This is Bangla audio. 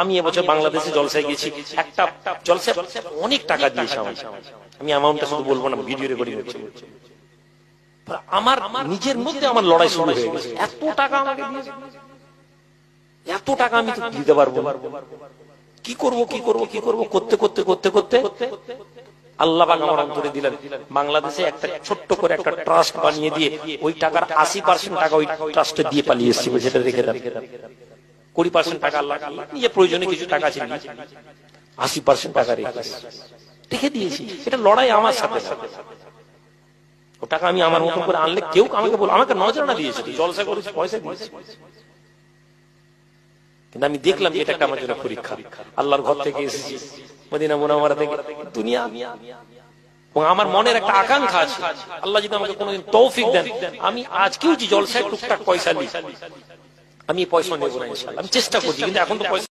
আমি এবছর বাংলাদেশে জলসায় গেছি, একটা জলসায় অনেক টাকা দিয়েছি, আমি অ্যামাউন্টটা শুধু বলবো না, ভিডিও রেকর্ডিং হচ্ছে। আমার নিজের মধ্যে আমার লড়াই শুরু হয়ে গেছে, এত টাকা আমাকে দিয়েছে, এত টাকা আমি তো দিতে পারবো না, কি করব কি করব কি করব করতে করতে করতে করতে আল্লাহ পাক আমার অন্তরে দিলেন, বাংলাদেশে একটা ছোট্ট করে একটা ট্রাস্ট বানিয়ে দিয়ে ওই টাকার 80% টাকা ওই ট্রাস্টে দিয়ে পালিয়ে এসেছি, যেটা রেখে দেন। 20% টাকা আল্লাহ নিজে প্রয়োজনে কিছু টাকা ছিল, 80% টাকা রেখে দিয়েছি। এটা লড়াই আমার সাথে, ও টাকা আমি আমার মতন করে আনলে কেউ আমাকে বল, আমাকে নজরানা দিয়েছে, জলসা করেছি, পয়সা দিয়েছি, কিন্তু আমি দেখলাম যে এটা একটা আমার জন্য পরীক্ষা। আল্লাহর ঘর থেকে এসেছি, মদিনা মুনাওয়ারা থেকে, দুনিয়া, এবং আমার মনের একটা আকাঙ্ক্ষা আছে, আল্লাহ যদি আমাকে কোনোদিন তৌফিক দেন, আমি আজকেও যে জলসায় টুকটাক পয়সা নিই, আমি পয়সা নেবো না ইনশাআল্লাহ, আমি চেষ্টা করছি, কিন্তু এখন তো পয়সা